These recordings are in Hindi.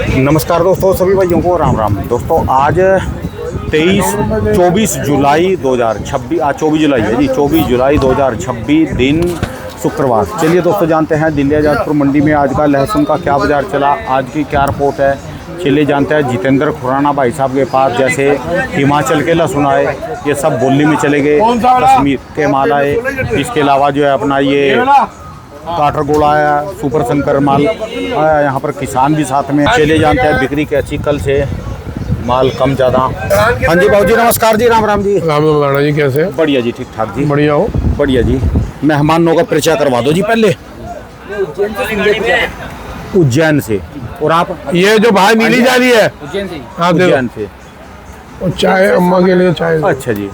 नमस्कार दोस्तों, सभी भाइयों को राम राम। दोस्तों आज 24 जुलाई 2026, आज 24 जुलाई है जी, 24 जुलाई 2026 दिन शुक्रवार। चलिए दोस्तों जानते हैं दिल्ली आजादपुर मंडी में आज का लहसुन का क्या बाजार चला, आज की क्या रिपोर्ट है। चलिए जानते हैं जितेंद्र खुराना भाई साहब के पास जैसे हिमाचल के लहसुन आए, ये सब बोली में चले गए, कश्मीर के माल आए, इसके अलावा जो है अपना ये काटरगोला आया, सुपर शंकर माल आया, यहाँ पर किसान भी साथ में। चलिए जानते हैं बिक्री कैसी, कल से माल कम ज़्यादा। हाँ जी बाबू जी, नमस्कार जी, राम राम जी। राम राम राणा जी, कैसे हैं? बढ़िया जी, ठीक ठाक जी। बढ़िया हो? बढ़िया जी। मेहमानों का परिचय करवा दो जी पहले। उज्जैन से। और आप? ये जो भाई नीली जा रही है उज्जैन से। हाँ, उज्जैन से। और चाय अम्मा के लिए चाय। अच्छा जी,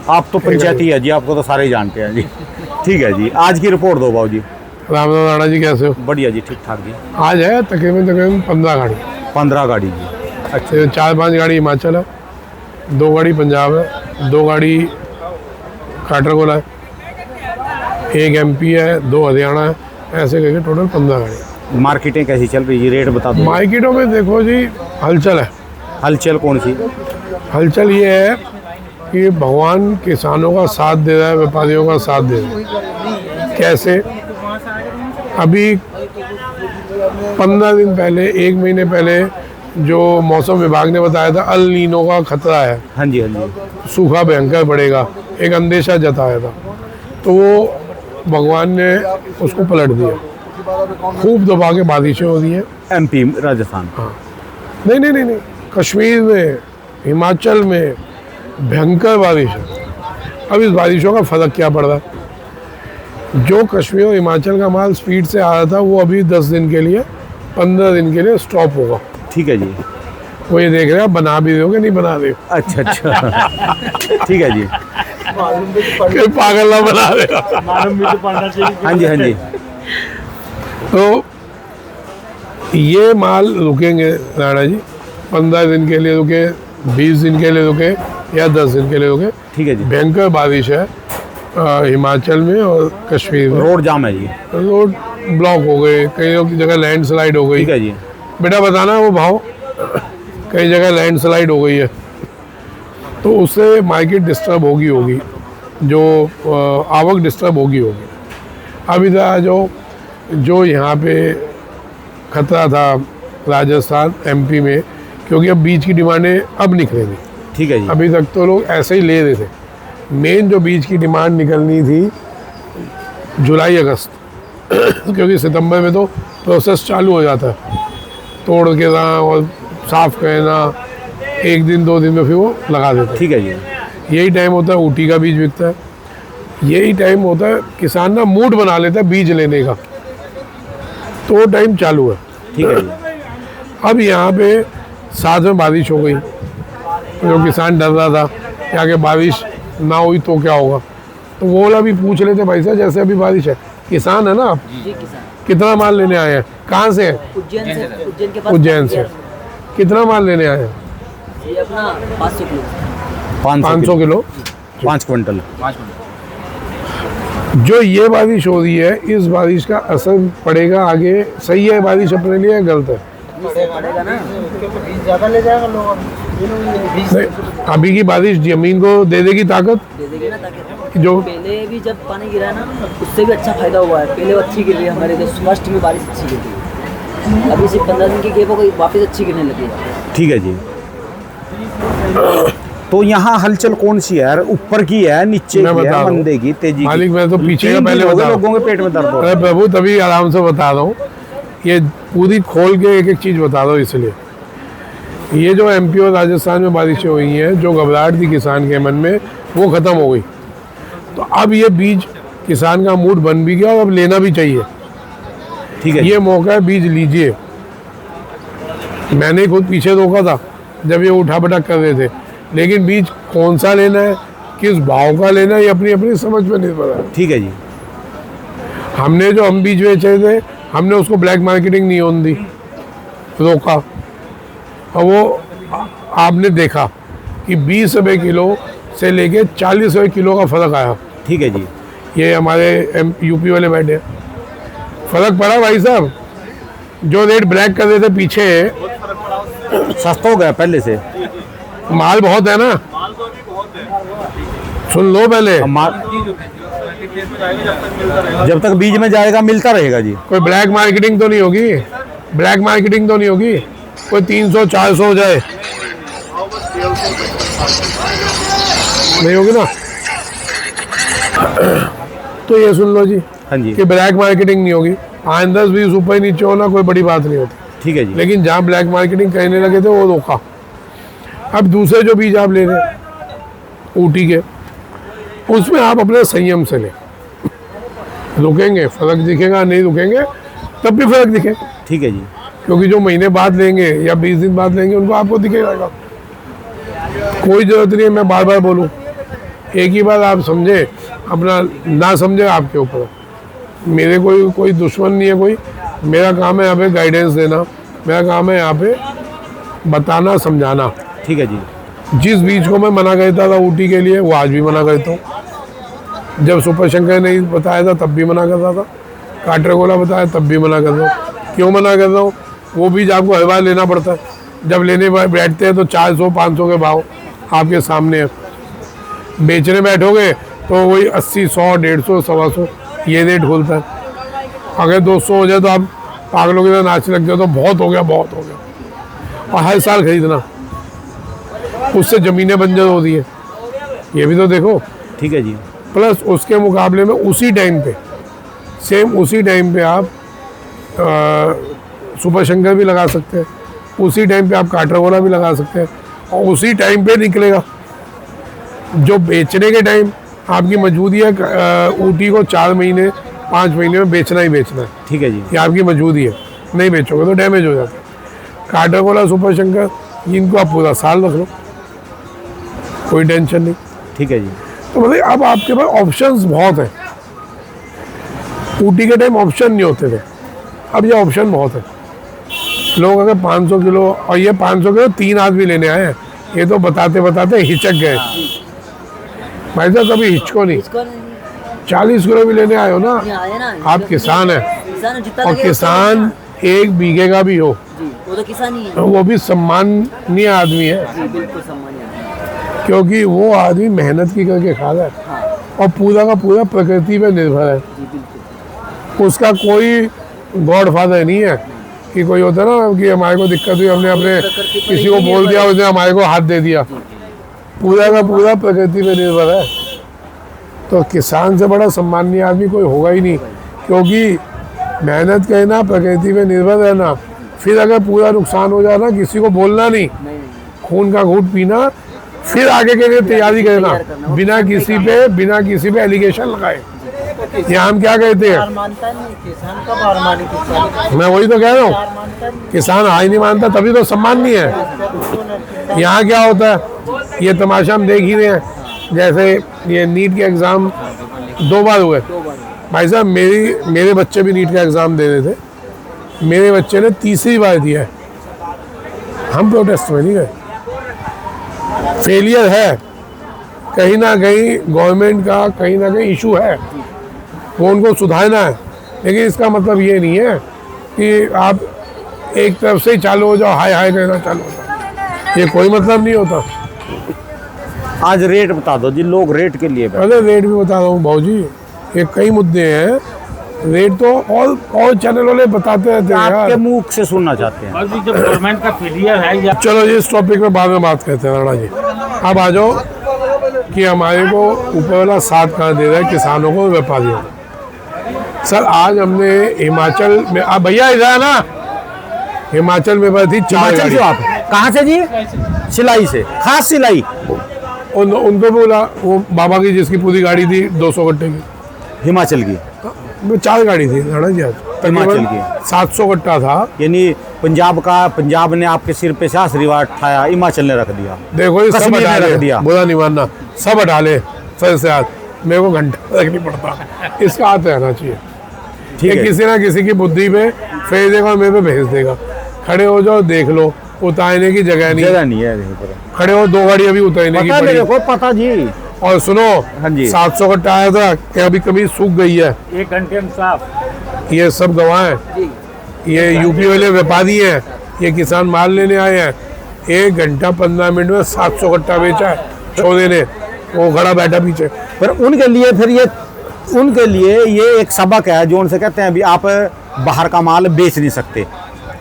आप तो पंचायती है जी, आपको तो सारे ही जानते हैं जी। ठीक है जी, आज की रिपोर्ट दो बाबू जी। राम राम राणा जी, कैसे हो? बढ़िया जी, ठीक ठाक जी। आज है तकरीबन 15 गाड़ी। 15 गाड़ी जी। अच्छा, 4-5 गाड़ी हिमाचल है, 2 गाड़ी पंजाब है, 2 गाड़ी काटरगोला है, 1 MP है, 2 हरियाणा है, ऐसे करके टोटल 15 गाड़ी। मार्केटें कैसी चल रही है, रेट बता दो। मार्केटों में देखो जी, हलचल है। हलचल कौन सी? हलचल ये है कि भगवान किसानों का साथ दे रहा है, व्यापारियों का साथ दे रहा है। कैसे? अभी 15 दिन पहले, 1 महीने पहले जो मौसम विभाग ने बताया था अल नीनो का खतरा है, हाँ जी, हाँ जी। सूखा भयंकर पड़ेगा, एक अंदेशा जताया था, तो वो भगवान ने उसको पलट दिया। खूब दबा के बारिशें हो रही हैं। MP राजस्थान। हाँ, नहीं, कश्मीर में, हिमाचल में भयंकर बारिश है। अब इस बारिशों का फर्क क्या पड़ रहा है? जो कश्मीर और हिमाचल का माल स्पीड से आ रहा था वो अभी 10 दिन के लिए, 15 दिन के लिए स्टॉप होगा। ठीक है जी। वो ये देख रहे हैं बना भी रहे नहीं बना रहे। अच्छा अच्छा। ठीक है जी। पागल ना बना रहे। हाँ जी, हाँ जी। तो ये माल रुकेंगे राणा जी, 15 दिन के लिए रुके, 20 दिन के लिए रुके या 10 दिन के लिए रुके। ठीक है जी। भयंकर बारिश है हिमाचल में और कश्मीर में। रोड जाम है जी। रोड ब्लॉक हो गए, कई जगह लैंडस्लाइड हो गई। ठीक है जी। बेटा बताना वो भाव, कई जगह लैंडस्लाइड हो गई है, तो उससे मार्केट डिस्टर्ब होगी, जो आवक डिस्टर्ब होगी। अब इधर जो यहाँ पे खतरा था राजस्थान MP में, क्योंकि अब बीज की डिमांडें अब निकलेंगी। ठीक है जी। अभी तक तो लोग ऐसे ही ले रहे थे। मेन जो बीज की डिमांड निकलनी थी जुलाई अगस्त क्योंकि सितंबर में तो प्रोसेस चालू हो जाता है, तोड़ के ना और साफ करना, 1 दिन 2 दिन में फिर वो लगा देते हैं। ठीक है जी। यही टाइम होता है ऊटी का बीज बिकता है, यही टाइम होता है किसान ना मूड बना लेता है बीज लेने का, तो वो टाइम चालू है। ठीक है जी। अब यहाँ पे साथ में बारिश हो गई, जो किसान डर रहा था कि आगे बारिश ना हुई तो क्या होगा, तो वो वाला भी पूछ लेते भाई साहब, जैसे अभी बारिश है, किसान है ना आप? जी किसान। कितना माल लेने आए हैं? कहाँ से हैं? उज्जैन से। उज्जैन के पास। उज्जैन से। कितना माल लेने आए हैं? ये अपना 500 किलो। 500 किलो। 5 क्विंटल। जो ये बारिश हो रही है, इस बारिश का असर पड़ेगा आगे। सही है बारिश अपने लिए, गलत है? पड़ेगा ना, ज़्यादा ले जाएगा लोग। नहीं, अभी की बारिश जमीन को दे देगी ताकत, दे देगी ना ताकि जो पहले भी जब पानी गिरा ना उससे भी अच्छा फायदा हुआ है। पहले वो अच्छी गिर रही है हमारे इधर, फर्स्ट में बारिश अच्छी गिर रही है, अभी सिर्फ 15 दिन की गैप हो गई, वापस अच्छी गिरने लगी। ठीक है जी। तो यहाँ हलचल कौन सी है? ऊपर की है, नीचे की है, मंदे की, तेजी की? मालिक मैं तो पीछे का पहले बता, लोगों के पेट में दर्द हो रहा है। अरे प्रभु तभी आराम से बता रहा हूँ, ये पूरी खोल के एक चीज़ बता दो। इसलिए ये जो MP और राजस्थान में बारिशें हुई हैं, जो घबराहट थी किसान के मन में, वो ख़त्म हो गई। तो अब ये बीज किसान का मूड बन भी गया और अब लेना भी चाहिए। ठीक है। ये मौका है, बीज लीजिए। मैंने खुद पीछे रोका था जब ये उठा पटक कर रहे थे, लेकिन बीज कौन सा लेना है, किस भाव का लेना है, ये अपनी अपनी समझ में निर्भर है। ठीक है जी। हम बीज बेचे थे, हमने उसको ब्लैक मार्केटिंग नहीं होने दी, रोका। और वो आपने देखा कि 20 रुपये किलो से लेके 40 रुपये किलो का फ़र्क आया। ठीक है जी। ये हमारे UP वाले बैठे, फ़र्क पड़ा भाई साहब। जो रेट ब्लैक कर रहे थे पीछे, सस्ता हो गया पहले से। माल बहुत है ना, सुन लो पहले। अब जब तक बीज में जाएगा मिलता रहेगा जी। कोई ब्लैक मार्केटिंग तो नहीं होगी, ब्लैक मार्केटिंग तो नहीं होगी, कोई 300-400 हो जाए नहीं होगी ना। तो ये सुन लो जी हाँ जी कि ब्लैक मार्केटिंग नहीं होगी। 5-10-20 ऊपर नीचे होना कोई बड़ी बात नहीं होती, ठीक है जी। लेकिन जहाँ ब्लैक मार्केटिंग कहने लगे थे वो रोका। अब दूसरे जो बीज आप ले रहे हैं ऊटी के, उसमें आप अपने संयम से लें। रुकेंगे फर्क दिखेगा, नहीं रुकेंगे तब भी फर्क दिखेगा, ठीक है जी। क्योंकि जो महीने बाद लेंगे या 20 दिन बाद लेंगे उनको आपको दिखेगा। कोई जरूरत नहीं है मैं बार बार बोलूं, एक ही बार आप समझे, अपना ना समझे आपके ऊपर। मेरे कोई दुश्मन नहीं है कोई, मेरा काम है यहाँ पे गाइडेंस देना, मेरा काम है यहाँ पे बताना समझाना। ठीक है जी। जिस बीज को मैं मना करता था ऊटी के लिए वो आज भी मना करता हूँ। जब सुपर शंकर ने बताया था तब भी मना करता था, काटरगोला बताया तब भी मना करता हूँ। क्यों मना कर रहा हूँ? वो बीज आपको हर बार लेना पड़ता है, जब लेने बैठते हैं तो 400-500 के भाव आपके सामने है। बेचने बैठोगे तो वही 80, 100, 150, 125 ये रेट खोलता है। अगर 200 हो जाए तो आप पागलों की तरह नाचने लग जाओ तो बहुत हो गया, बहुत हो गया। और हर साल खरीदना, उससे ज़मीनें बंजर होती है, ये भी तो देखो। ठीक है जी। प्लस उसके मुकाबले में उसी टाइम पे, सेम उसी टाइम पे आप सुपर शंकर भी लगा सकते हैं, उसी टाइम पे आप काटरगोला भी लगा सकते हैं, और उसी टाइम पे निकलेगा। जो बेचने के टाइम आपकी मजबूरी है ऊटी को 4 महीने 5 महीने में बेचना ही बेचना है, ठीक है जी। ये आपकी मजबूरी है, नहीं बेचोगे तो डैमेज हो जाता है। काटरगोला सुपर शंकर इनको आप पूरा साल रख लो, कोई टेंशन नहीं। ठीक है जी। तो मतलब अब आपके पास ऑप्शंस बहुत हैं। ऊटी के टाइम ऑप्शन नहीं होते थे, अब ये ऑप्शन बहुत है। लोग अगर 500 किलो, और ये 500 किलो 3 आदमी लेने आए हैं, ये तो बताते बताते हिचक गए। भाई साहब कभी हिचको नहीं, 40 किलो भी लेने आए हो ना, आप किसान हैं, और किसान 1 बीघे का भी हो जी, वो तो किसान ही है। वो भी सम्माननीय आदमी है, जी बिल्कुल सम्मानीय है। क्योंकि वो आदमी मेहनत की करके खा रहा है और पूरा का पूरा प्रकृति पे निर्भर है। जी बिल्कुल। उसका कोई गॉड फादर नहीं है कि कोई होता है ना कि हमारे को दिक्कत हुई, हमने अपने किसी को बोल दिया, उसने हमारे को हाथ दे दिया। पूरा का पूरा प्रकृति पे निर्भर है। तो किसान से बड़ा सम्माननीय आदमी कोई होगा ही नहीं, क्योंकि मेहनत करना, प्रकृति पे निर्भर रहना, फिर अगर पूरा नुकसान हो जाए ना, किसी को बोलना नहीं, खून का घूंट पीना, फिर आगे के लिए तैयारी करना, बिना किसी पे एलिगेशन लगाए। ये हम क्या कहते हैं, मैं वही तो कह रहा हूँ, किसान हार नहीं मानता, तभी तो सम्मान नहीं है। यहाँ क्या होता है, ये तमाशा हम देख ही रहे हैं। जैसे ये नीट के एग्ज़ाम 2 बार हुए। भाई साहब मेरे बच्चे भी नीट का एग्ज़ाम दे रहे थे, मेरे बच्चे ने 3री बार दिया है। हम प्रोटेस्ट में नहीं गए। फेलियर है, कहीं ना कहीं गवर्नमेंट का कहीं ना कहीं इशू है, वो उनको सुधारना है। लेकिन इसका मतलब ये नहीं है कि आप एक तरफ से ही चालू हो जाओ, हाय हाय कहना चालू हो जाओ, ये कोई मतलब नहीं होता। आज रेट बता दो जी, लोग रेट के लिए अरे रेट भी बता रहा हूँ भाऊजी, ये कई मुद्दे हैं, रेट तो और चैनल वाले बताते रहते हैं आपके यार। मुंह से सुनना चाहते हैं। जब गवर्नमेंट का फेलियर है या चलो जी इस टॉपिक में बाद में बात करते हैं राणा जी। अब आ जाओ कि हमारे को ऊपर वाला साथ कहाँ दे रहा है किसानों को, व्यापारियों को। सर आज हमने हिमाचल में, आप भैया इधर है ना, हिमाचल में थी 4 हिमाचल गाड़ी। से आप कहाँ से जी? सिलाई से, खास सिलाई। उनको बोला, वो बाबा की जिसकी पूरी गाड़ी थी 200 गट्टे की, हिमाचल की, 4 गाड़ी थी राणा जी। आज हिमाचल की 700 गट्टा था। यानी पंजाब ने आपके सिर पे से आशीर्वाद उठाया, हिमाचल ने रख दिया। देखो ये सब कश्मीर हटा ने ले, रख दिया। बुरा नहीं मानना, सब हटा ले सर से हाथ, मेरे को घंटा रख नहीं पड़ता, इसका हाथ रहना चाहिए। ठीक ये है। किसी ना किसी की बुद्धि पे फेंक देगा और मेरे पे भेज देगा। खड़े हो जाओ, देख लो, उतारने की जगह नहीं, जगह नहीं है यहीं पर। खड़े हो, 2 गाड़ी अभी उतारने की पता पड़ी। मेरे को, पता जी। और सुनो, हाँ जी। 700 गट्टा आया था, कभी कभी सूख गई है, 1 घंटे में साफ। ये सब गवाह हैं, ये यूपी वाले व्यापारी हैं, ये किसान माल लेने आए हैं, 1 घंटा 15 मिनट में 700 कट्टा बेचा है छोले ने, वो खड़ा बैठा पीछे। पर उनके लिए फिर ये एक सबक है जो उनसे कहते हैं अभी आप बाहर का माल बेच नहीं सकते।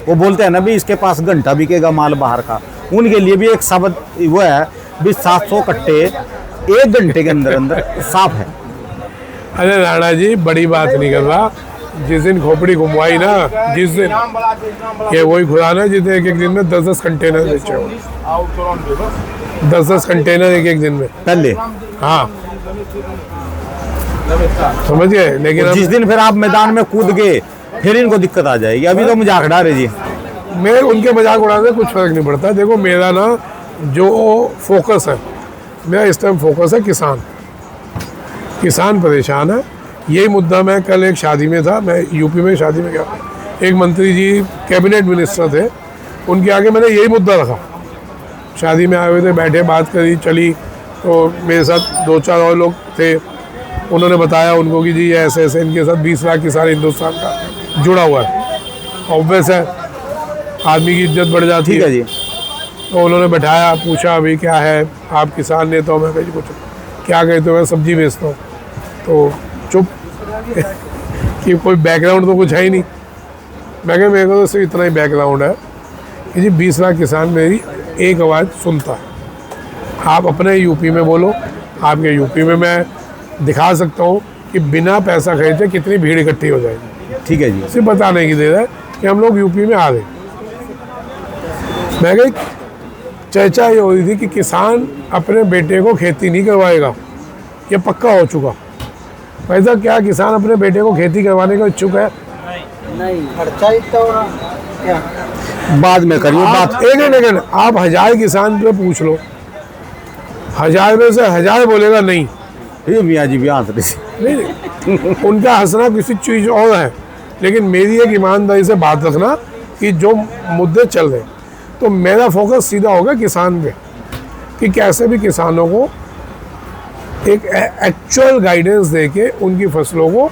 वो बोलते हैं ना भी इसके पास घंटा बिकेगा माल बाहर का। उनके लिए भी एक सबक वो है भी 700 कट्टे 1 घंटे के अंदर अंदर साफ है। अरे राणा जी बड़ी बात नहीं कर रहा, जिस दिन खोपड़ी घुमवाई ना, जिस दिन ये वही खुदा ना जिस एक दिन में 10-10 कंटेनर बेचे हो, 10-10 कंटेनर एक दिन में पहले हाँ, समझ गए। लेकिन जिस दिन फिर आप मैदान में कूद गए फिर इनको दिक्कत आ जाएगी। अभी तो मजाक उड़ा रहे जी। मैं उनके मजाक उड़ाने से कुछ फर्क नहीं पड़ता। देखो मेरा ना जो फोकस है, मेरा इस टाइम फोकस है किसान परेशान है। यही मुद्दा, मैं कल एक शादी में था, मैं यूपी में शादी में गया, एक मंत्री जी कैबिनेट मिनिस्टर थे, उनके आगे मैंने यही मुद्दा रखा। शादी में आए हुए थे, बैठे, बात करी, चली, तो मेरे साथ 2-4 और लोग थे। उन्होंने बताया उनको कि जी ऐसे ऐसे इनके साथ 20 लाख किसान हिंदुस्तान का जुड़ा हुआ है। ऑब्वियस है, आदमी की इज्जत बढ़ जाती ठीक है जी। तो उन्होंने बैठाया, पूछा अभी क्या है आप किसान ने, तो मैं कही कुछ क्या कहते तो मैं सब्जी बेचता हूँ। तो चुप कि कोई बैकग्राउंड तो कुछ है ही नहीं। मैं कहा मेरे को तो सिर्फ इतना ही बैकग्राउंड है कि जी 20 लाख किसान मेरी एक आवाज़ सुनता है। आप अपने यूपी में बोलो, आपके यूपी में मैं दिखा सकता हूँ कि बिना पैसा खर्चे कितनी भीड़ इकट्ठी हो जाएगी। ठीक है जी। सिर्फ बताने की देर है कि हम लोग यूपी में आ गए। मैं कही चर्चा ये हो रही थी कि किसान अपने बेटे को खेती नहीं करवाएगा, ये पक्का हो चुका। वैसा क्या किसान अपने बेटे को खेती करवाने का इच्छुक है? नहीं, खर्चा इतना हो रहा क्या? बाद में करिए बात। एक मिनट, आप 1000 किसान पे पूछ लो, 1000 में से 1000 बोलेगा नहीं। ये मियाँ जी भी हंस रहे थे। नहीं, उनका हंसना किसी चीज़ और है, लेकिन मेरी एक ईमानदारी से बात रखना कि जो मुद्दे चल रहे, तो मेरा फोकस सीधा होगा किसान पे कि कैसे भी किसानों को एक एक्चुअल गाइडेंस देके उनकी फसलों को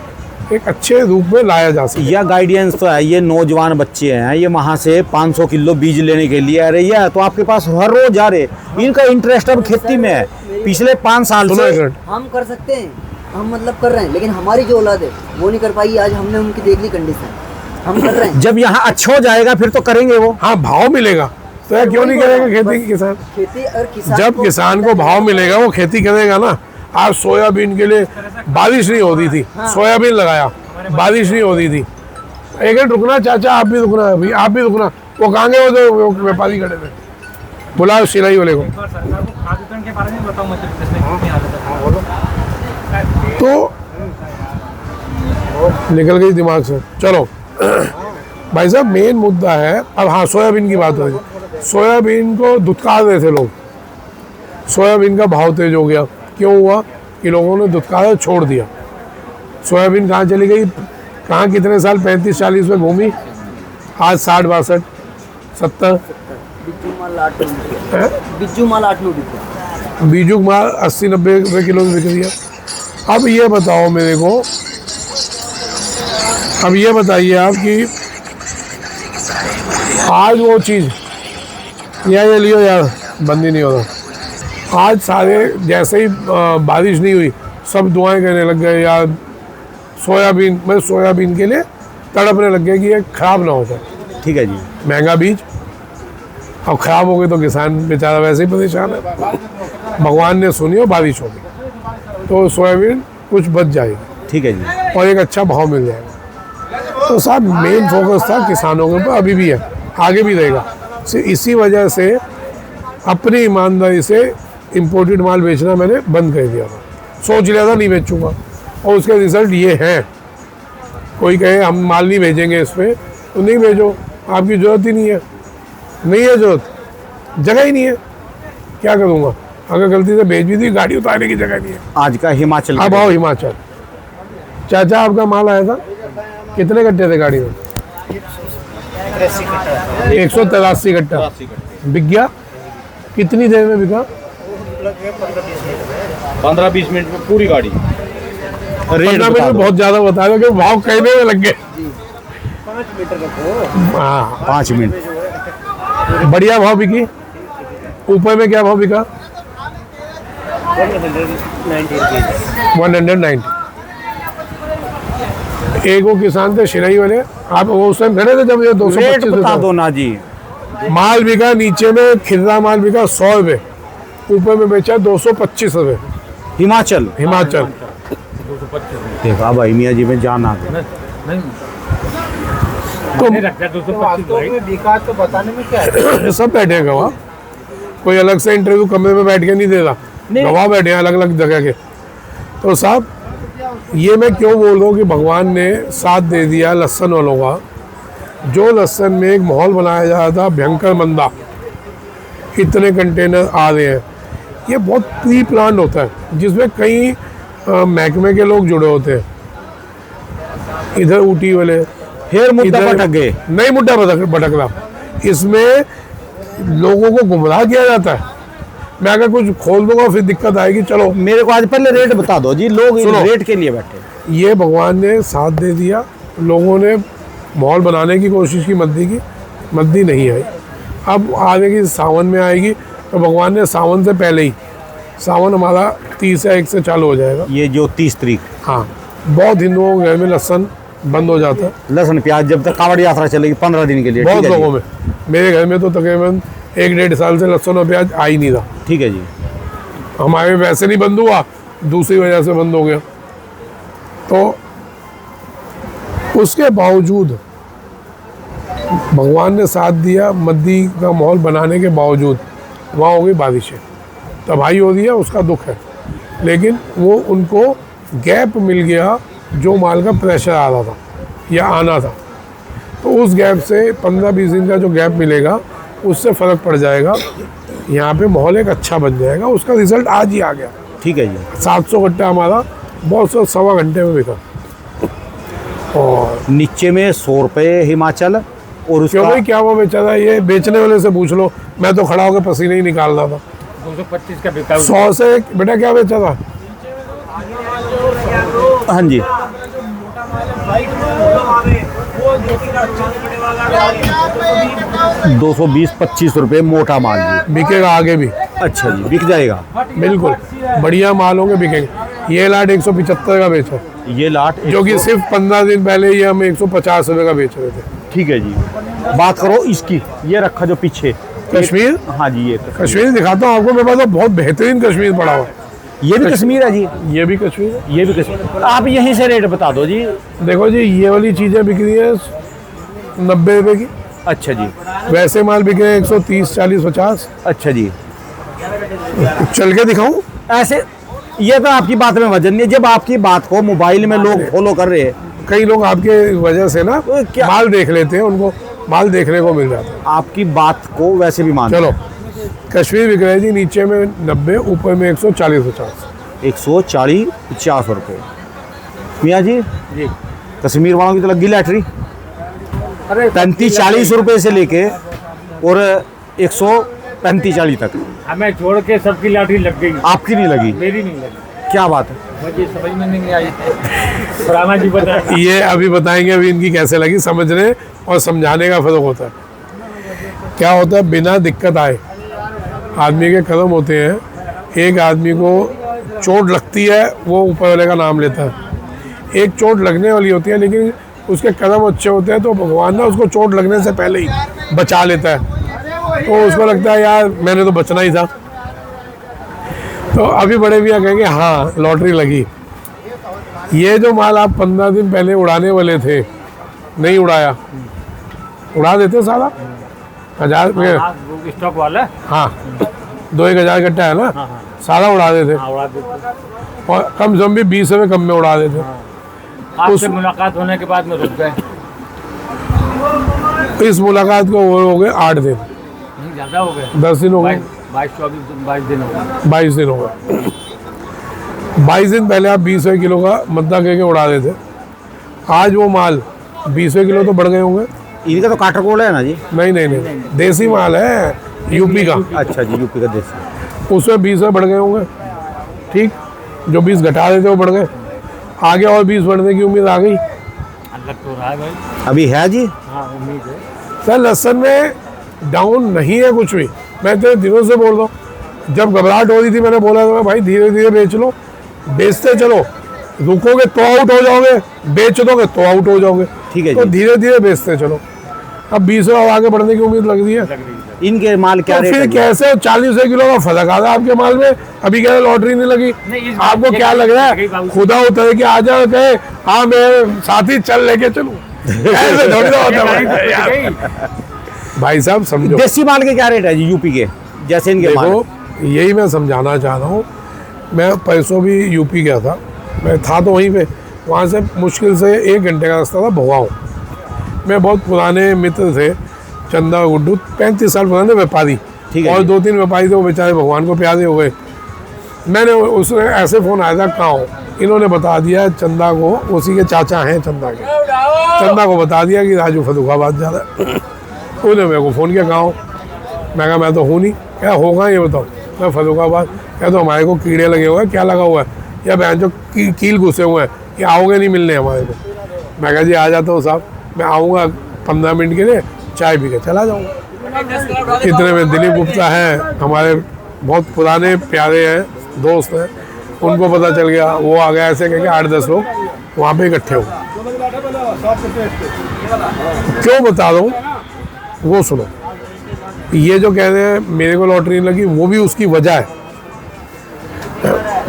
एक अच्छे रूप में लाया जा सके। यह गाइडेंस तो है। ये नौजवान बच्चे हैं, ये वहाँ से 500 किलो बीज लेने के लिए आ रही है, तो आपके पास हर रोज आ रहे। इनका इंटरेस्ट अब खेती में है। पिछले 5 साल से हम कर सकते हैं, हम मतलब कर रहे हैं, लेकिन हमारी जो औलाद है वो नहीं कर पाई। आज हमने उनकी देख ली कंडीशन, हम कर रहे हैं। जब यहाँ अच्छा हो जाएगा फिर तो करेंगे वो। हाँ, भाव मिलेगा तो यार क्यों नहीं करेगा खेती किसान? खेती और किसान जब किसान को भाव मिलेगा वो खेती करेगा ना। आज सोयाबीन के लिए बारिश नहीं होती थी, सोयाबीन लगाया, बारिश नहीं होती थी। एक मिनट रुकना चाचा, आप भी रुकना, अभी आप भी रुकना। वो कहाँ गए, वो जो व्यापारी खड़े थे, बुलाओ सिलाई वाले को। तो निकल गई दिमाग से। चलो भाई साहब, मेन मुद्दा है अब। हाँ, सोयाबीन की बात हो रही है। सोयाबीन को दुत्कार रहे थे लोग, सोयाबीन का भाव तेज हो गया। क्यों हुआ कि लोगों ने दुत्कार छोड़ दिया। सोयाबीन कहाँ चली गई, कहाँ कितने साल 35-40 में घूमी, आज 60-62 70। बिज्जू माल 8 बिज्जू माल 8 बिका, बीजू माल 80-90 रुपये किलो बिक रही है। अब ये बताओ मेरे को, अब ये बताइए आप कि आज वो चीज़ ये लियो यार, बंद ही नहीं होता। आज सारे जैसे ही बारिश नहीं हुई सब दुआएं करने लग गए यार, सोयाबीन, मैं सोयाबीन के लिए तड़पने लग गए कि ये ख़राब ना हो जाए। ठीक है जी। महंगा बीज, अब ख़राब हो गए तो किसान बेचारा वैसे ही परेशान है। भगवान ने सुनी और बारिश हो गई तो सोयाबीन कुछ बच जाएगी। ठीक है जी। और एक अच्छा भाव मिल जाएगा। तो साहब मेन फोकस था किसानों के ऊपर, अभी भी है, आगे भी रहेगा। इसी वजह से अपनी ईमानदारी से इम्पोर्टेड माल बेचना मैंने बंद कर दिया था। सोच लिया था नहीं बेचूंगा, और उसके रिजल्ट ये हैं। कोई कहे हम माल नहीं भेजेंगे इस पर, तो नहीं भेजो, आपकी ज़रूरत ही नहीं है, नहीं है ज़रूरत, जगह ही नहीं है, क्या करूँगा? अगर गलती से भेज भी दी, गाड़ी उतारने की जगह नहीं है। आज का हिमाचल, अब आओ हिमाचल। चाचा आपका माल आया था, कितने कट्टे थे गाड़ी में? 183 कट्टा बिक गया। कितनी देर में बिका? 15-20 मिनट में पूरी गाड़ी। 15 मिनट में बहुत ज़्यादा बता दो कि भाव कहने में लग गए। 5 मीटर रखो। हाँ, 5 मिनट। बढ़िया भाव बिकी। ऊपर में क्या भाव बिका? 190। एक वो किसान थे शिराई वाले, आप वो उस टाइम खड़े थे जब ये रेट 225 बता दो ना जी। माल बिका नीचे में, खिल्ला माल बिका 100 रुपये, ऊपर में बेचा 225 रुपये। हिमाचल हिमाचल। देखा भाई मियाँ जी में जान आ गई। तो रखा 225 बिका तो बताने में क्या है? ये सब बैठे हैं गवाह, कोई अलग से इंटरव्यू कमरे में बैठ के नहीं दे रहा, गवाह बैठे हैं अलग अलग जगह के। तो साहब ये मैं क्यों बोल रहा हूँ कि भगवान ने साथ दे दिया लहसन वालों का। जो लहसन में एक माहौल बनाया जा रहा था भयंकर मंदा, इतने कंटेनर आ रहे हैं, ये बहुत प्री प्लान होता है जिसमें कई महकमे के लोग जुड़े होते हैं। इधर ऊटी वाले फिर मुद्दा इधर- भटक गए। नहीं मुद्दा भटक रहा, इसमें लोगों को गुमराह किया जाता है। मैं अगर कुछ खोल दूंगा फिर दिक्कत आएगी। चलो मेरे को आज पहले रेट बता दो जी, लोग इन सुनो। रेट के लिए बैठे। ये भगवान ने साथ दे दिया, लोगों ने माहौल बनाने की कोशिश की, मद्दी नहीं आई। अब आने की सावन में आएगी, तो भगवान ने सावन से पहले ही, सावन हमारा 30 या 1 से चालू हो जाएगा। ये जो 30 तारीख हाँ, बहुत हिंदुओं के घर में लहसन बंद हो जाता है, लहसुन प्याज जब तक कांवड़ यात्रा चलेगी 15 दिन के लिए। बहुत ठीक है लोगों जी। में। मेरे घर में तो तकरीबन 1-1.5 साल से लहसुन और प्याज आ ही नहीं था। ठीक है जी। हमारे वैसे नहीं बंद हुआ, दूसरी वजह से बंद हो गया। तो उसके बावजूद भगवान ने साथ दिया, मद्दी का माहौल बनाने के बावजूद वहाँ हो गई बारिशें, तबाही हो रही है, उसका दुख है। लेकिन वो उनको गैप मिल गया, जो माल का प्रेशर आ रहा था या आना था, तो उस गैप से 15-20 दिन का जो गैप मिलेगा उससे फ़र्क पड़ जाएगा। यहाँ पे माहौल एक अच्छा बन जाएगा। उसका रिजल्ट आज ही आ गया। ठीक है जी। 700 कट्टा हमारा बहुत से 1.25 घंटे में बिका। और नीचे में 100 रुपये हिमाचल और क्यों उसका भाई क्या वो बेचा था, ये बेचने वाले से पूछ लो, मैं तो खड़ा होकर पसीने ही निकाल रहा था। 225 का बिका 100 से बेटा क्या बेचा था? हाँ जी 220-25 रुपये मोटा माल जी। बिकेगा आगे भी, अच्छा जी, बिक जाएगा। बिल्कुल बढ़िया माल होंगे, बिकेंगे। ये लाट 175 का बेचा, ये लाट जो कि सिर्फ 15 दिन पहले ये हम 150 रुपये का बेच रहे थे। ठीक है जी। बात करो इसकी, ये रखा जो पीछे कश्मीर, हाँ जी, ये कश्मीर दिखाता हूँ आपको, मेरे पास तो बहुत बेहतरीन कश्मीर पड़ा हुआ है। ये भी कश्मीर है जी। ये भी कश्मीर है। ये भी कश्मीर। आप यहीं से रेट बता दो जी। देखो जी, ये वाली चीज़ें बिक रही है 90 रुपये की, अच्छा जी। वैसे माल बिक रहे हैं 130, 40, 50। अच्छा जी। चल के दिखाऊं? ऐसे ये तो आपकी बात में वजन नहीं है। जब आपकी बात को मोबाइल में लोग फॉलो कर रहे हैं, कई लोग आपके वजह से ना तो क्या- माल देख लेते हैं, उनको माल देखने को मिल जाता है। आपकी बात को वैसे भी मान चलो, कश्मीर बिक रहे जी नीचे में 90, ऊपर में 140-50। 140-50 रुपये। मियाँ जी कश्मीर वालों की तो लगी लैटरी। अरे 35-40 रुपये से लेके और 135-40 तक। हमें छोड़ के सबकी लाठी लग गई, आपकी नहीं लगी? मेरी नहीं लगी। क्या बात है? मुझे समझ में नहीं आई। पुराना जी बता ये अभी बताएंगे अभी इनकी कैसे लगी। समझने और समझाने का फर्क होता है। क्या होता है, बिना दिक्कत आए आदमी के कदम होते हैं। एक आदमी को चोट लगती है, वो ऊपर वाले का नाम लेता है। एक चोट लगने वाली होती है, लेकिन उसके कदम अच्छे होते हैं, तो भगवान ना उसको चोट लगने से पहले ही बचा लेता है। तो उसको लगता है यार मैंने तो बचना ही था। तो अभी बड़े भैया कहेंगे हाँ लॉटरी लगी। ये जो माल आप 15 दिन पहले उड़ाने वाले थे, नहीं उड़ाया, उड़ा देते सारा 1000 में। स्टॉक वाला हाँ 2-1 हज़ार कट्टा है ना, सारा उड़ा देते। हाँ उड़ा देते। और कम से कम भी 20 रुपये कम में उड़ा देते। आपसे मुलाकात होने के बाद में रुक गए। इस मुलाकात को वो हो गए 8 दिन, नहीं ज़्यादा हो गए, 10 दिन हो गए, 22 दिन हो गए। 22 दिन हो गए। 22 दिन पहले आप 20 रुपये किलो का मद्दा कह के उड़ा देते। आज वो माल 20 रुपये किलो तो बढ़ गए होंगे। इनका तो काटरकोल है ना जी? नहीं नहीं नहीं, देसी माल है यूपी का। अच्छा जी, यूपी का देसी। उसमें 20 रुपये बढ़ गए होंगे। ठीक, जो 20 घटा देते वो बढ़ गए, आगे और 20 बढ़ने की उम्मीद आ गई। लग तो रहा है भाई। अभी है जी। हाँ उम्मीद है। सर लहसन में डाउन नहीं है कुछ भी। मैं इतने दिनों से बोल रहा हूँ, जब घबराहट हो रही थी मैंने बोला था भाई धीरे धीरे बेच लो, बेचते चलो, रुकोगे तो आउट हो जाओगे, बेच दोगे तो आउट हो जाओगे। ठीक है तो जी। धीरे धीरे बेचते चलो। अब 20 आगे बढ़ने की उम्मीद लग रही है। इनके माल क्या तो रेट फिर है जी? कैसे 40 किलो का फर्क आ रहा है आपके माल में? अभी कह रहे लॉटरी नहीं लगी, नहीं, इस आपको बात क्या ये लग रहा कही है बाबू। खुदा उतर के आ जाओ कहे हाँ मैं साथी चल लेके चलूं? ऐसे थोड़ी ना होता है यार। भाई साहब समझो, देसी माल के क्या रेट है जी यूपी के, जैसे इनके माल? देखो यही मैं समझाना चाह रहा हूँ। मैं परसों भी यूपी गया था, मैं था तो वहीं पे, वहाँ से मुश्किल से 1 घंटे का रास्ता था भोगांव। मैं बहुत पुराने मित्र थे, चंदा और गुड्डू, 35 साल पुराने व्यापारी, ठीक है और जी। 2-3 व्यापारी थे वो बेचारे भगवान को प्यारे हो गए। मैंने उसने ऐसे फ़ोन आया था कहाँ हो, इन्होंने बता दिया चंदा को, उसी के चाचा हैं चंदा के, चंदा को बता दिया कि राजू फर्रुखाबाद जा रहा है। उन्होंने मेरे को फ़ोन किया कहाँ हो, मैं कहा मैं तो हूँ नहीं। क्या होगा ये बताओ? मैं फर्रुखाबाद। क्या तो हमारे को कीड़े लगे हुए हैं, क्या लगा हुआ है, या बहन जो कील घुसे हुए हैं, ये आओगे नहीं मिलने हमारे को? मैं कहा जी आ जाता हूँ साहब, मैं आऊँगा 15 मिनट के लिए, चाय पी के चला जाऊँगा। इतने में दिलीप गुप्ता हैं, हमारे बहुत पुराने प्यारे हैं, दोस्त हैं, उनको पता चल गया, वो आ गया। ऐसे करके 8-10 लोग वहाँ पे इकट्ठे हो। क्यों बता रहा हूँ वो सुनो। ये जो कह रहे हैं मेरे को लॉटरी नहीं लगी, वो भी उसकी वजह है।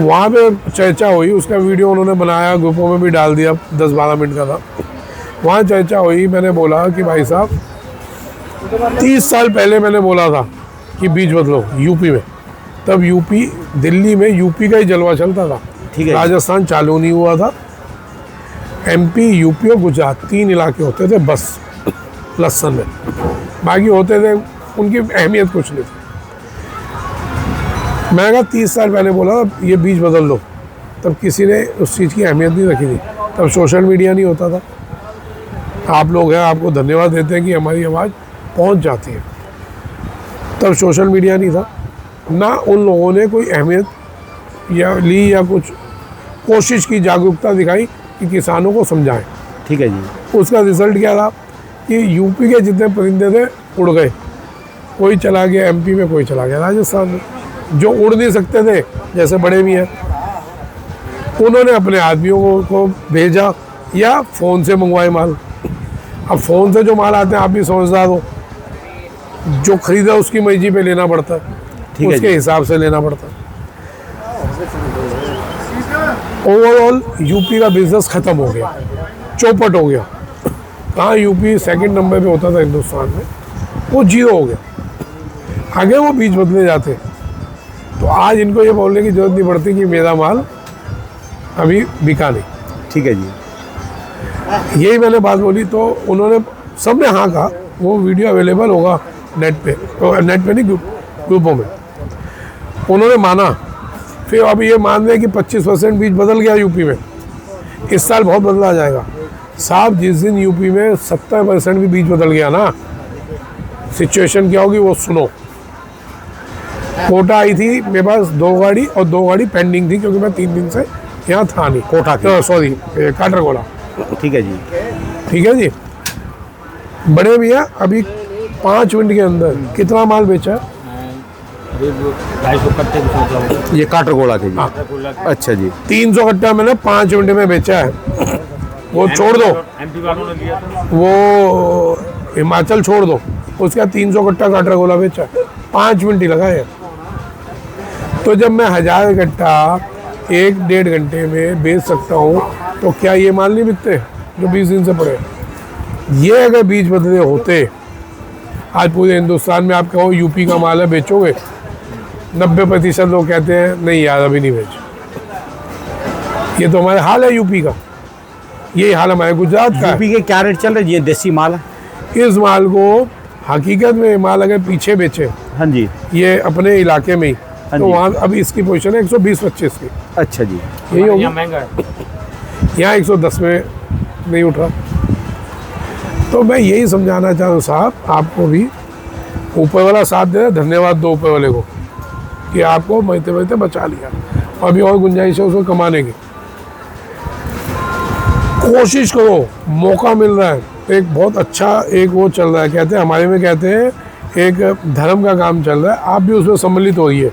वहाँ पे चर्चा हुई, उसका वीडियो उन्होंने बनाया, ग्रुपों में भी डाल दिया, 10-12 मिनट का था। वहाँ चर्चा हुई, मैंने बोला कि भाई साहब 30 साल पहले मैंने बोला था कि बीज बदलो यूपी में, तब यूपी, दिल्ली में यूपी का ही जलवा चलता था। ठीक है। राजस्थान चालू नहीं हुआ था। एमपी, यूपी और गुजरात 3 इलाके होते थे बस लहसन में, बाकी होते थे उनकी अहमियत कुछ नहीं थी। मैंने कहा 30 साल पहले बोला ये बीज बदल लो, तब किसी ने उस चीज़ की अहमियत नहीं रखी थी, तब सोशल मीडिया नहीं होता था। आप लोग हैं, आपको धन्यवाद देते हैं कि हमारी आवाज़ पहुंच जाती है। तब सोशल मीडिया नहीं था, ना उन लोगों ने कोई अहमियत या ली या कुछ कोशिश की, जागरूकता दिखाई कि किसानों को समझाएं। ठीक है जी। उसका रिजल्ट क्या था कि यूपी के जितने परिंदे थे उड़ गए, कोई चला गया एमपी में, कोई चला गया राजस्थान में। जो उड़ नहीं सकते थे, जैसे बड़े भी हैं, उन्होंने अपने आदमियों को भेजा या फ़ोन से मंगवाए माल। अब फ़ोन से जो माल आते हैं, आप भी समझदार हो, जो खरीदा उसकी मर्जी पे लेना पड़ता है, ठीक है उसके जी। हिसाब से लेना पड़ता है। ओवरऑल यूपी का बिजनेस ख़त्म हो गया, चौपट हो गया। कहाँ यूपी 2nd नंबर पे होता था हिंदुस्तान में, वो 0 हो गया। आगे वो बीज बदले जाते। तो आज इनको ये बोलने की जरूरत नहीं पड़ती कि मेरा माल अभी बिका नहीं। ठीक है जी। यही मैंने बात बोली तो उन्होंने, सबने हाँ कहा। वो वीडियो अवेलेबल होगा नेट पे, तो नेट पे नहीं, ग्रुपों में। उन्होंने माना। फिर अब ये मान रहे कि 25% बीज बदल गया यूपी में, इस साल बहुत बदला जाएगा। साहब जिस दिन यूपी में 70% भी बीज बदल गया ना, सिचुएशन क्या होगी वो सुनो। कोटा आई थी मेरे पास 2 गाड़ी, और 2 गाड़ी पेंडिंग थी क्योंकि मैं 3 दिन से यहाँ था नहीं। कोटा की? तो सॉरी, काटरगोला। ठीक है जी। ठीक है जी। बड़े भैया अभी 5 मिनट के अंदर कितना माल बेचा है? 250 कट्टे की सोच रहा हूँ। ये काटरगोला के जी। हाँ। अच्छा जी। 300 कट्टा मैंने 5 मिनट में बेचा है। वो छोड़ दो, एमपी वालों ने दिया था। वो हिमाचल छोड़ दो, उसका 300 कट्टा काटरगोला बेचा, 5 मिनट ही लगाए। तो जब मैं 1000 कट्टा 1-1.5 घंटे में बेच सकता हूँ, तो क्या ये माल नहीं बिकते जो 20 दिन से पड़े? ये अगर बीज बदले होते, आज पूरे हिंदुस्तान में आप कहो यूपी का माल है बेचोगे, 90% लोग कहते हैं नहीं यार अभी नहीं बेच। ये तो हमारा हाल है यूपी का, यही हाल हमारे गुजरात का है। यूपी के क्या रेट चल रहे हैं जी? ये देसी माल है। इस माल को हकीकत में माल अगर पीछे बेचे, हाँ जी। ये अपने इलाके में ही, हाँ तो जी। वहाँ अभी इसकी पोजीशन है 120-25 की, अच्छा जी। यही होगी। यहाँ महंगा है। यहाँ 110 में नहीं उठ रहा। तो मैं यही समझाना चाहूँ साहब, आपको भी ऊपर वाला साथ दे, धन्यवाद दो ऊपर वाले को कि आपको बहते बहते बचा लिया। और अभी और गुंजाइश है उसको कमाने की, कोशिश करो, मौका मिल रहा है। एक बहुत अच्छा एक वो चल रहा है, कहते हैं हमारे में कहते हैं एक धर्म का काम चल रहा है, आप भी उसमें सम्मिलित होइए।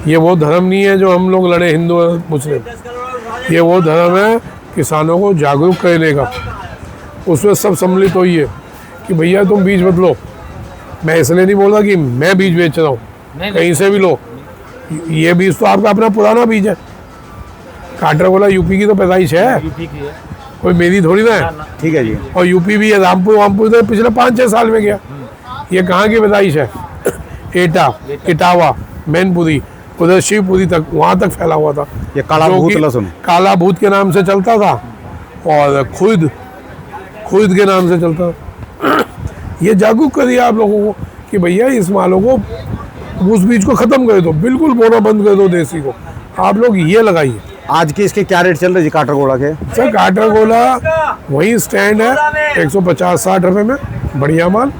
ये वो धर्म नहीं है जो हम लोग लड़े हिंदू और मुस्लिम, ये वो धर्म है किसानों को जागरूक करने का। उसमें सब सम्मिलित होइए कि भैया तुम बीज बदलो। मैं इसलिए नहीं बोल रहा कि मैं बीज बेच रहा हूँ, कहीं से भी लो, ये बीज तो आपका अपना पुराना बीज है। काटरगोला यूपी की तो पैदाइश है, यूपी की है। कोई मेरी थोड़ी ना है। ठीक है जी। और यूपी भी है, रामपुर वामपुर तो पिछले 5-6 साल में गया। ये कहाँ की पैदाइश है? एटा, इटावा, मैनपुरी, उधर शिवपुरी तक, वहाँ तक फैला हुआ था। ये काला जो भूत कि लहसुन। काला भूत के नाम से चलता था और खुद के नाम से चलता था। ये जागरूक करिए आप लोगों को कि भैया इस मालों को, उस बीज को ख़त्म कर दो, बिल्कुल बोना बंद कर दो देसी को। आप लोग ये लगाइए। आज के इसके क्या रेट चल रहे जी काटरगोला के? सर काटरगोला वही स्टैंड है 150-60 रुपये में, बढ़िया माल,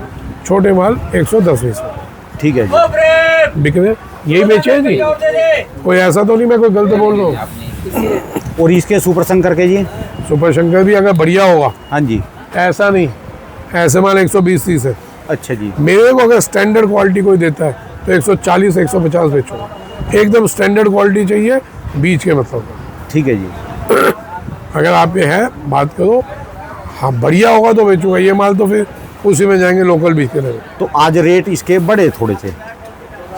छोटे माल 110-20 में ठीक है जी। बिक रहे। यही बेचे हैं जी, कोई ऐसा तो नहीं मैं कोई गलत बोल रहा हूँ। और इसके सुपर शंकर के जी? सुपर शंकर भी अगर बढ़िया होगा, हाँ जी। ऐसा नहीं, ऐसे माल 120-30 है। अच्छा जी। मेरे को अगर स्टैंडर्ड क्वालिटी कोई देता है तो 140-150 बेचूंगा। एकदम स्टैंडर्ड क्वालिटी चाहिए बीज के मतलब। ठीक है जी। अगर आप ये है बात करो, हाँ बढ़िया होगा तो बेचूंगा। ये माल तो फिर उसी में जाएंगे लोकल बीज के लिए। तो आज रेट इसके बढ़े थोड़े से?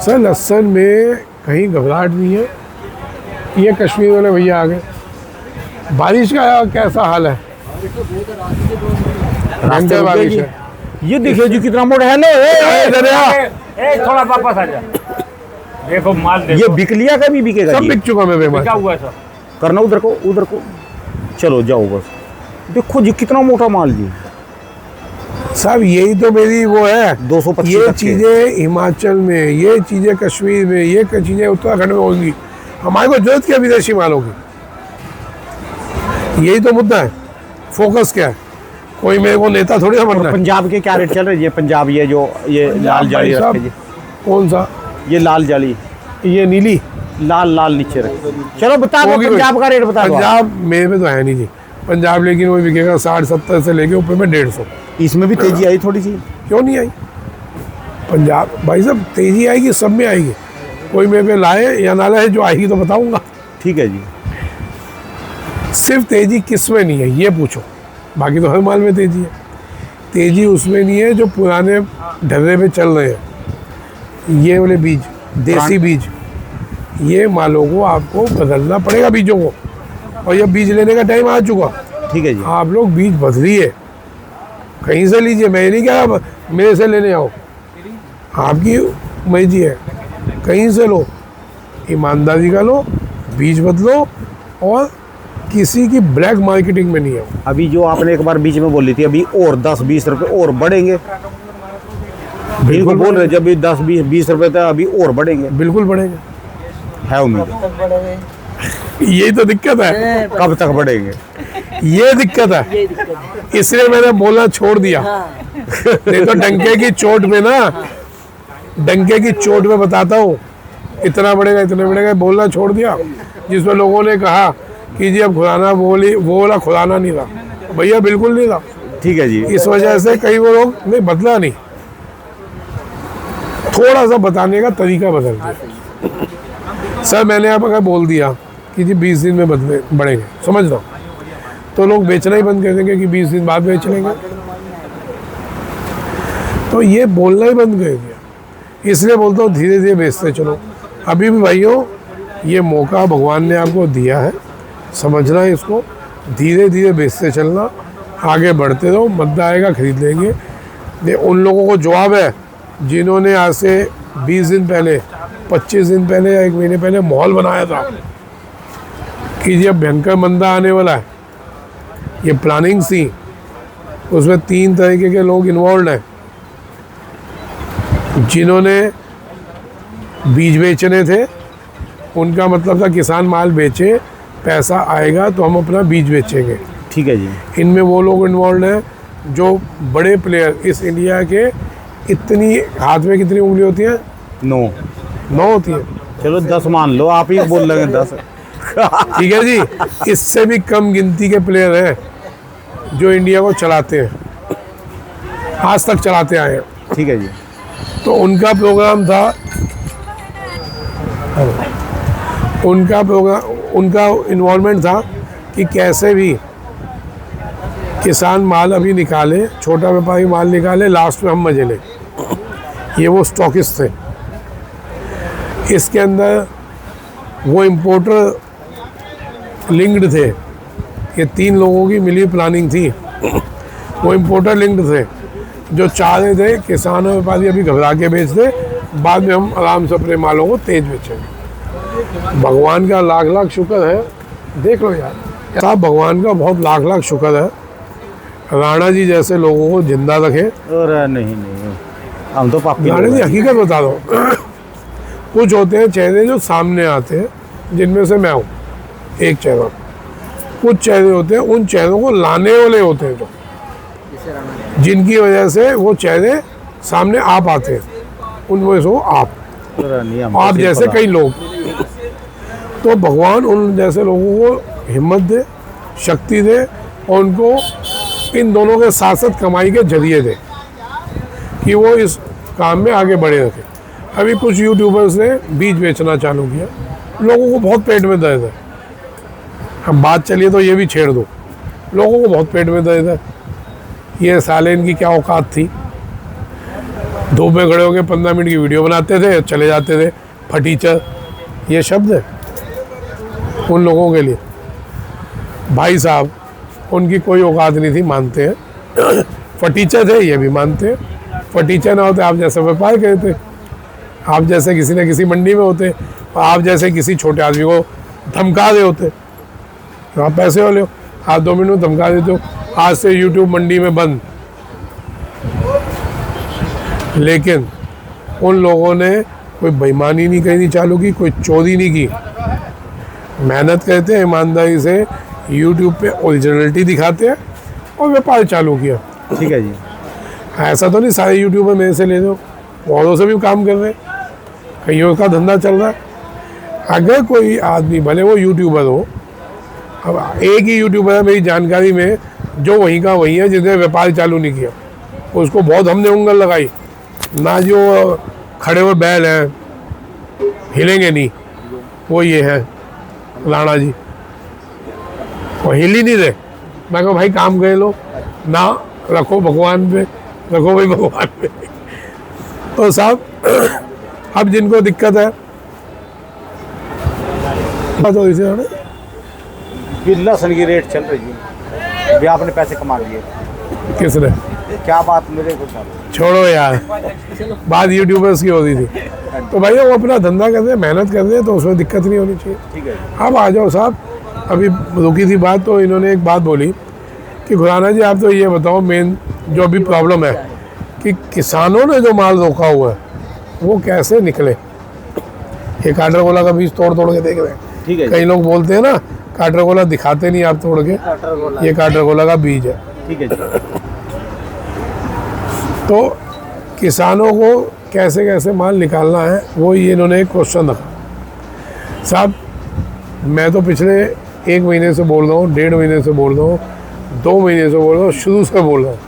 सर लहसुन में कहीं घबराहट नहीं है। ये कश्मीर वाले भैया आ गए। बारिश का कैसा हाल है? रास्ते भयंकर रुके बारिश जी। है। ये देखिए जी कितना मोटा है। हेलो इधर आ। ए, थोड़ा वापस आ जा। देखो माल देखो। ये बिकलिया का भी बिकेगा सब जी? बिक चुका मैं क्या बेमार। हुआ है सर? करना उधर को चलो जाओ बस। देखो जी कितना मोटा माल जी। साहब यही तो मेरी वो है। 225 ये तक के। चीज़ें हिमाचल में, ये चीज़ें कश्मीर में, ये चीज़ें उत्तराखंड में होंगी। हमारे को जरूरत क्या विदेशी मालों की? यही तो मुद्दा है। फोकस क्या है? कोई मेरे को नेता थोड़ी ना बनना है। पंजाब के क्या रेट चल रहे हैं? ये पंजाब ये जो ये लाल जाली भाई रखे साहब, जी, कौन सा? ये लाल जाली, ये नीली लाल नीचे रखे। चलो बता दो होगी कोई। पंजाब का रेट बता दो आप। पंजाब मेरे में तो है नहीं जी पंजाब, लेकिन वो बिकेगा 60-70 से लेके ऊपर में 150। इसमें भी तेजी आई थोड़ी सी? क्यों नहीं आई? पंजाब भाई साहब तेजी आएगी, सब में आएगी। कोई मेरे पे लाए या ना लाए, जो आएगी तो बताऊंगा। ठीक है जी। सिर्फ तेजी किस में नहीं है ये पूछो, बाकी तो हर माल में तेजी है। तेजी उसमें नहीं है जो पुराने ढर्रे पे चल रहे हैं। ये वाले बीज, देसी बीज, ये मालों को आपको बदलना पड़ेगा बीजों को। और ये बीज लेने का टाइम आ चुका। ठीक है जी। आप लोग बीज बदलिए, कहीं से लीजिए। मैं नहीं कह रहा मेरे से लेने आओ, आपकी मर्जी है, कहीं से लो, ईमानदारी का लो, बीज बदलो और किसी की ब्लैक मार्केटिंग में नहीं आओ। अभी जो आपने एक बार बीच में बोली थी अभी और 10-20 रुपए और बढ़ेंगे, बिल्कुल बोल रहे जब भी 10-20 रुपए तक अभी और बढ़ेंगे, बिल्कुल बढ़ेंगे, है उम्मीद? यही तो दिक्कत है। कब तक बढ़ेंगे? ये दिक्कत है, ये दिक्कत है। इसलिए मैंने बोलना छोड़ दिया। हाँ, नहीं तो डंके की चोट में ना, डंके की चोट में बताता हूँ इतना बढ़ेगा इतना बढ़ेगा, बोलना छोड़ दिया। जिसमें लोगों ने कहा कि जी अब खुलाना बोली, वो बोला खुलाना नहीं था। भैया बिल्कुल नहीं था। ठीक है जी। इस वजह से कई वो लोग नहीं बदला, नहीं थोड़ा सा बताने का तरीका बदल दिया। सर मैंने आप अगर बोल दिया कि जी 20 दिन में बदले बढ़ेंगे, समझ लो, तो लोग बेचना ही बंद कर देंगे कि 20 दिन बाद बेच लेंगे। तो ये बोलना ही बंद कर दिया। इसलिए बोलता हूँ धीरे धीरे बेचते चलो। अभी भी भाइयों ये मौका भगवान ने आपको दिया है, समझना है इसको, धीरे धीरे बेचते चलना, आगे बढ़ते रहो, मद्दा आएगा खरीद लेंगे। ये उन लोगों को जवाब है जिन्होंने आज से 20 दिन पहले, 25 दिन पहले या 1 महीने पहले माहौल बनाया था कि जी अब भयंकर मंदा आने वाला है। ये प्लानिंग थी, उसमें 3 तरीके के लोग इन्वॉल्व हैं। जिन्होंने बीज बेचने थे, उनका मतलब था किसान माल बेचे, पैसा आएगा तो हम अपना बीज बेचेंगे। ठीक है जी। इनमें वो लोग इन्वॉल्व हैं जो बड़े प्लेयर इस इंडिया के, इतनी हाथ में कितनी उंगली होती है? 9 होती है। चलो 10 मान लो, आप ही बोल रहे हैं 10। ठीक है जी, इससे भी कम गिनती के प्लेयर हैं जो इंडिया को चलाते हैं, आज तक चलाते आए हैं। ठीक है जी। तो उनका प्रोग्राम था, उनका इन्वॉल्वमेंट था कि कैसे भी किसान माल अभी निकाले, छोटा व्यापारी माल निकाले, लास्ट में हम मजे लें। ये वो स्टॉकिस्ट थे। इसके अंदर वो इम्पोर्टर लिंक्ड थे। ये 3 लोगों की मिली प्लानिंग थी। वो इम्पोर्टर लिंक्ड थे जो चाह रहे थे किसान और व्यापारी अभी घबरा के बेच दे, बाद में हम आराम से अपने मालों को तेज बेचेंगे। भगवान का लाख लाख शुक्र है, देख लो यार साहब, भगवान का बहुत लाख लाख शुक्र है, राणा जी जैसे लोगों को जिंदा रखे। और नहीं हम तो पापी राणा लोग जी हैं। हकीकत बता दो, कुछ होते हैं चेहरे जो सामने आते हैं, जिनमें से मैं हूँ एक चेहरा। कुछ चेहरे होते हैं, उन चेहरों को लाने वाले होते हैं जो, जिनकी वजह से वो चेहरे सामने आ पाते हैं, उनमें से वो आप और नहीं, हम तो आप सिर्फ जैसे पता- कई लोग। तो भगवान उन जैसे लोगों को हिम्मत दे, शक्ति दे, और उनको इन दोनों के साथ साथ कमाई के जरिए दे कि वो इस काम में आगे बढ़े रखे। अभी कुछ यूट्यूबर्स ने बीज बेचना चालू किया, लोगों को बहुत पेट में दर्द है। हम बात चलिए तो ये भी छेड़ दो, लोगों को बहुत पेट में दर्द है। ये साले इनकी क्या औकात थी, धूप में खड़े होकर 15 मिनट की वीडियो बनाते थे, चले जाते थे। फटीचर ये शब्द है उन लोगों के लिए। भाई साहब उनकी कोई औकात नहीं थी, मानते हैं। फटीचर थे, ये भी मानते हैं। फटीचर ना होते आप जैसे व्यापार करते, आप जैसे किसी न किसी मंडी में होते, आप जैसे किसी छोटे आदमी को धमका रहे होते। आप पैसे वाले हो, आप 2 मिनट में धमका देते हो, आज से यूट्यूब मंडी में बंद। लेकिन उन लोगों ने कोई बेईमानी नहीं करनी चालू की, कोई चोरी नहीं की, मेहनत करते हैं ईमानदारी से, यूट्यूब पे ओरिजिनलिटी दिखाते हैं और व्यापार चालू किया। ठीक है जी। ऐसा तो नहीं सारे यूट्यूबर मेरे से ले दो, औरों से भी काम कर रहे हैं, कईयों का धंधा चल रहा है। अगर कोई आदमी भले वो यूट्यूबर हो, अब एक ही यूट्यूबर है मेरी जानकारी में जो वहीं का वहीं है, जिसने व्यापार चालू नहीं किया, उसको बहुत हमने उंगल लगाई ना, जो खड़े हुए बैल हैं हिलेंगे नहीं, वो ये है राणा जी, वो हिल ही नहीं रहे। मैं कहा भाई काम कर लो ना, रखो भगवान पे, रखो भाई भगवान पे। तो साहब अब जिनको दिक्कत है तो इसे बिल्ला सन की रेट चल रही है, अभी आपने पैसे कमा लिए, किसने, क्या बात मेरे को साथ। छोड़ो यार, बात यूट्यूबर्स की होती थी। तो भाई वो अपना धंधा कर रहे हैं, मेहनत कर रहे हैं, तो उसमें दिक्कत नहीं होनी चाहिए। ठीक है। अब आ जाओ साहब, अभी रुकी थी बात तो इन्होंने एक बात बोली कि खुराना जी आप तो ये बताओ, मेन जो अभी प्रॉब्लम है कि किसानों ने जो माल रोका हुआ है वो कैसे निकले। ये काटरगोला का बीज तोड़ तोड़ के देख रहे हैं। ठीक है कई लोग बोलते हैं ना काटरगोला दिखाते नहीं आप तोड़ के, ये काटरगोला का बीज है। ठीक है जी। तो किसानों को कैसे कैसे माल निकालना है वो ये इन्होंने एक क्वेश्चन रखा। साहब मैं तो पिछले 1 महीने से बोल रहा हूँ, 1.5 महीने से बोल रहा हूँ, 2 महीने से बोल रहा हूँ, शुरू से बोल रहा हूँ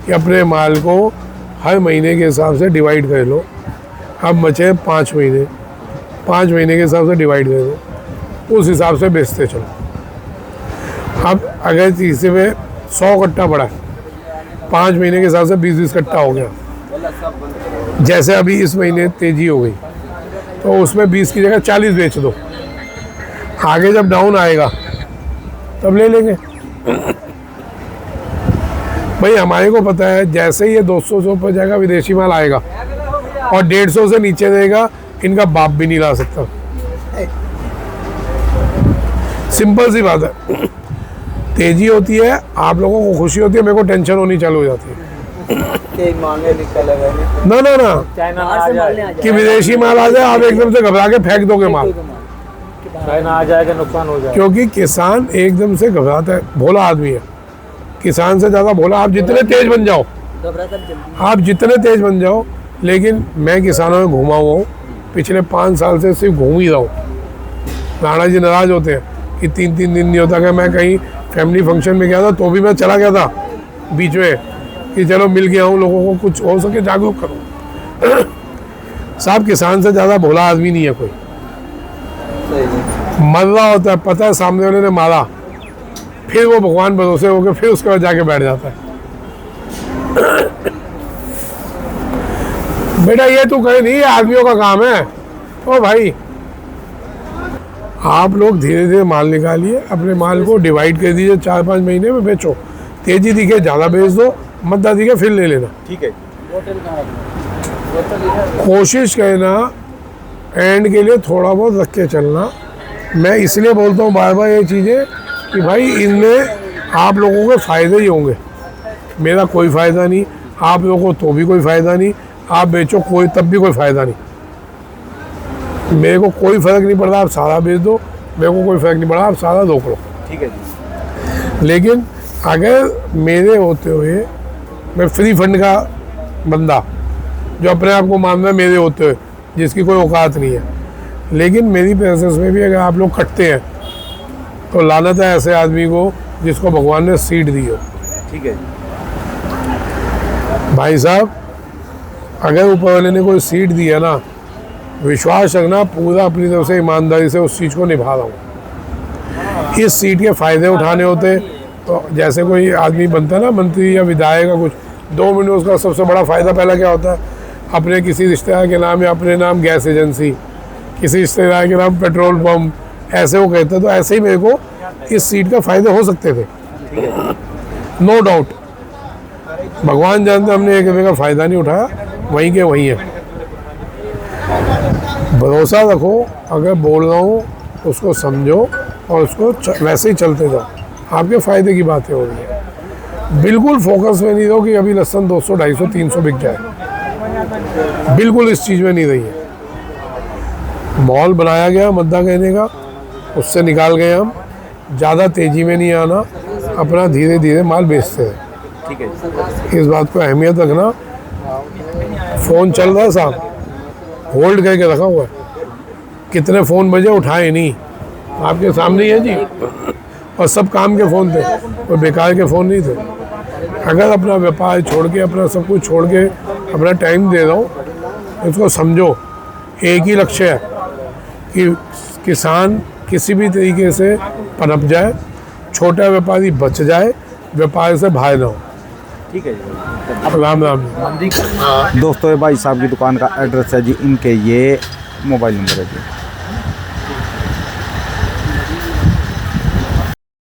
कि अपने माल को हर महीने के हिसाब से डिवाइड कर लो। अब बचे 5 महीने, 5 महीने के हिसाब से डिवाइड कर दो, उस हिसाब से बेचते चलो। अब अगर किसी में 100 कट्टा पड़ा है, 5 महीने के हिसाब से 20-20 कट्टा हो गया। जैसे अभी इस महीने तेजी हो गई तो उसमें 20 की जगह 40 बेच दो, आगे जब डाउन आएगा तब ले लेंगे। भाई हमारे को पता है जैसे ही ये 200 से ऊपर जाएगा विदेशी माल आएगा और 150 से नीचे रहेगा, इनका बाप भी नहीं ला सकता। सिंपल सी बात है। तेजी होती है, आप लोगों को खुशी होती है, मेरे को टेंशन होनी चालू हो जाती है। ना ना ना चाइना बाहर से माल नहीं आ कि विदेशी माल आ जाए आप एकदम से घबरा के फेंक दोगे माल, चाइना आ जाएगा नुकसान हो जाएगा। क्योंकि किसान एकदम से घबराता है, भोला आदमी है, किसान से ज़्यादा भोला। आप जितने तेज बन जाओ, घबराता भी जल्दी। आप जितने तेज बन जाओ, लेकिन मैं किसानों में घूमा हुआ हूँ, पिछले 5 साल से सिर्फ घूम ही रहा हूँ। राणा जी नाराज होते हैं कि 3-3 दिन नहीं होता। कि मैं कहीं फैमिली फंक्शन में गया था तो भी मैं चला गया था बीच में कि चलो मिल गया हूँ, लोगों को कुछ हो सके जागरूक करूँ। साहब किसान से ज़्यादा भोला आदमी नहीं है कोई। मर रहा होता है, पता है सामने वाले ने मारा, फिर वो भगवान भरोसे होकर फिर उसके बाद जाके बैठ जाता है। बेटा ये तू कहे नहीं, आदमियों का काम है। ओ भाई, आप लोग धीरे धीरे माल निकालिए, अपने माल को डिवाइड कर दीजिए, 4-5 महीने में बेचो। तेजी दिखे ज़्यादा बेच दो, मद्दा दिखे फिर ले लेना। ठीक है। कोशिश करना एंड के लिए थोड़ा बहुत रख के चलना। मैं इसलिए बोलता हूँ बार बार ये चीज़ें कि भाई इनमें आप लोगों के फ़ायदे ही होंगे, मेरा कोई फ़ायदा नहीं, आप लोगों को तो भी कोई फ़ायदा नहीं, आप बेचो कोई तब भी कोई फ़ायदा नहीं। मेरे को कोई फ़र्क नहीं पड़ता आप सारा बेच दो, मेरे को कोई फ़र्क नहीं पड़ा आप सारा रोक लो। ठीक है जी। लेकिन अगर मेरे होते हुए, मैं फ्री फंड का बंदा जो अपने आप को मानना है मेरे होते हुए, जिसकी कोई औकात नहीं है, लेकिन मेरी प्रेजेंस में भी अगर आप लोग कटते हैं तो लानत है ऐसे आदमी को जिसको भगवान ने सीट दी हो। ठीक है। भाई साहब, अगर ऊपर वाले ने कोई सीट दी है ना, विश्वास रखना पूरा अपनी तरफ से ईमानदारी से उस चीज़ को निभा रहा हूँ। इस सीट के फ़ायदे उठाने होते तो जैसे कोई आदमी बनता है ना मंत्री या विधायक का, कुछ 2 मिनट उसका सबसे बड़ा फ़ायदा पहला क्या होता है, अपने किसी रिश्तेदार के नाम या अपने नाम गैस एजेंसी, किसी रिश्तेदार के नाम पेट्रोल पंप, ऐसे वो कहते। तो ऐसे ही मेरे को इस सीट का फ़ायदे हो सकते थे, नो डाउट। भगवान जानते हमने 1 रुपये का फ़ायदा नहीं उठाया, वहीं के वहीं है। भरोसा रखो, अगर बोल रहा हूँ उसको समझो और उसको वैसे ही चलते जाओ, आपके फ़ायदे की बातें हो रही है। बिल्कुल फोकस में नहीं रहो कि अभी लहसुन 200, 250, 300 बिक जाए, बिल्कुल इस चीज़ में नहीं रही है। मॉल बनाया गया मद्दा कहने का, उससे निकाल गए हम। ज़्यादा तेज़ी में नहीं आना, अपना धीरे धीरे माल बेचते हैं। ठीक है। इस बात को अहमियत रखना। फ़ोन चल रहा है साहब, होल्ड करके रखा हुआ है, कितने फ़ोन बजे उठाए नहीं, आपके सामने ही है जी। और सब काम के फ़ोन थे, कोई बेकार के फ़ोन नहीं थे। अगर अपना व्यापार छोड़ के, अपना सब कुछ छोड़ के अपना टाइम दे रहा हूँ, इसको समझो एक ही लक्ष्य है कि किसान किसी भी तरीके से पनप जाए, छोटा व्यापारी बच जाए, व्यापार से बाहर ना हो। ठीक है जी। राम राम। दोस्तों, ये भाई साहब की दुकान का एड्रेस है जी, इनके ये मोबाइल नंबर है जी।